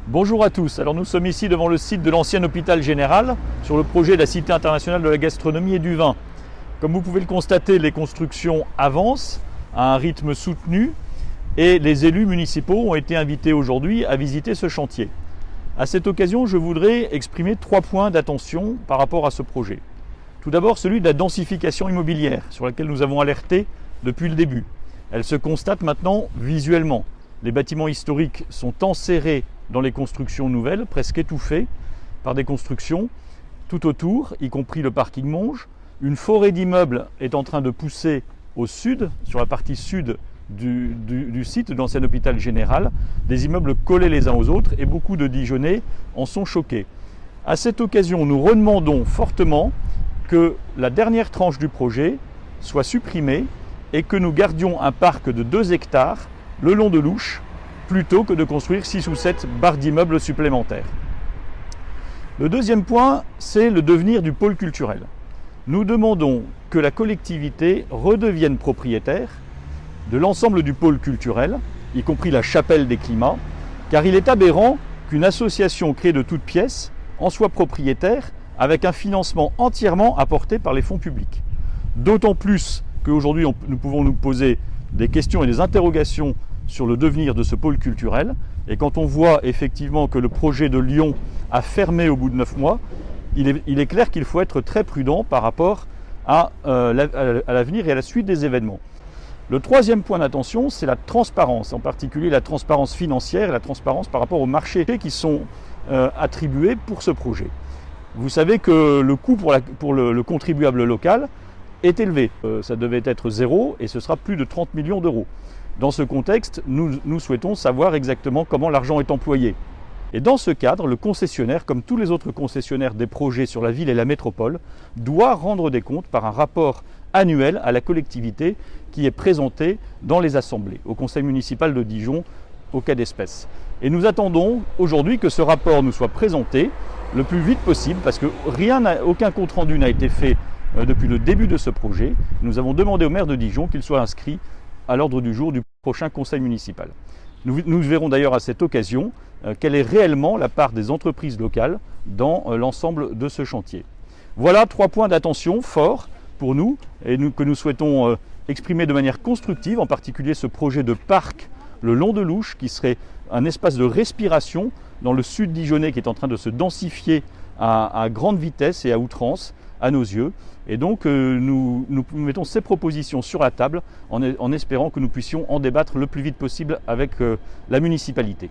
Bonjour à tous, alors nous sommes ici devant le site de l'ancien hôpital général sur le projet de la Cité internationale de la gastronomie et du vin. Comme vous pouvez le constater, les constructions avancent à un rythme soutenu et les élus municipaux ont été invités aujourd'hui à visiter ce chantier. À cette occasion, je voudrais exprimer 3 points d'attention par rapport à ce projet. Tout d'abord, celui de la densification immobilière sur laquelle nous avons alerté depuis le début. Elle se constate maintenant visuellement. Les bâtiments historiques sont enserrés dans les constructions nouvelles, presque étouffés par des constructions tout autour, y compris le parking Monge. Une forêt d'immeubles est en train de pousser au sud, sur la partie sud du site de l'ancien hôpital général, des immeubles collés les uns aux autres et beaucoup de Dijonnais en sont choqués. À cette occasion, nous redemandons fortement que la dernière tranche du projet soit supprimée et que nous gardions un parc de 2 hectares le long de l'Ouche, plutôt que de construire 6 ou 7 barres d'immeubles supplémentaires. Le deuxième point, c'est le devenir du pôle culturel. Nous demandons que la collectivité redevienne propriétaire de l'ensemble du pôle culturel, y compris la chapelle des climats, car il est aberrant qu'une association créée de toutes pièces en soit propriétaire avec un financement entièrement apporté par les fonds publics. D'autant plus qu'aujourd'hui nous pouvons nous poser des questions et des interrogations sur le devenir de ce pôle culturel. Et quand on voit effectivement que le projet de Lyon a fermé au bout de 9 mois, il est clair qu'il faut être très prudent par rapport à l'avenir et à la suite des événements. Le troisième point d'attention, c'est la transparence, en particulier la transparence financière et la transparence par rapport aux marchés qui sont attribués pour ce projet. Vous savez que le coût pour le contribuable local est élevé. Ça devait être 0 et ce sera plus de 30 millions d'euros. Dans ce contexte, nous souhaitons savoir exactement comment l'argent est employé. Et dans ce cadre, le concessionnaire, comme tous les autres concessionnaires des projets sur la ville et la métropole, doit rendre des comptes par un rapport annuel à la collectivité qui est présenté dans les assemblées, au conseil municipal de Dijon, au cas d'espèce. Et nous attendons aujourd'hui que ce rapport nous soit présenté le plus vite possible, parce que aucun compte-rendu n'a été fait depuis le début de ce projet. Nous avons demandé au maire de Dijon qu'il soit inscrit à l'ordre du jour du prochain conseil municipal. Nous verrons d'ailleurs à cette occasion quelle est réellement la part des entreprises locales dans l'ensemble de ce chantier. Voilà 3 points d'attention forts pour nous et que nous souhaitons exprimer de manière constructive, en particulier ce projet de parc le long de l'Ouche qui serait un espace de respiration dans le sud dijonnais qui est en train de se densifier à grande vitesse et à outrance à nos yeux. Et donc nous mettons ces propositions sur la table en espérant que nous puissions en débattre le plus vite possible avec la municipalité.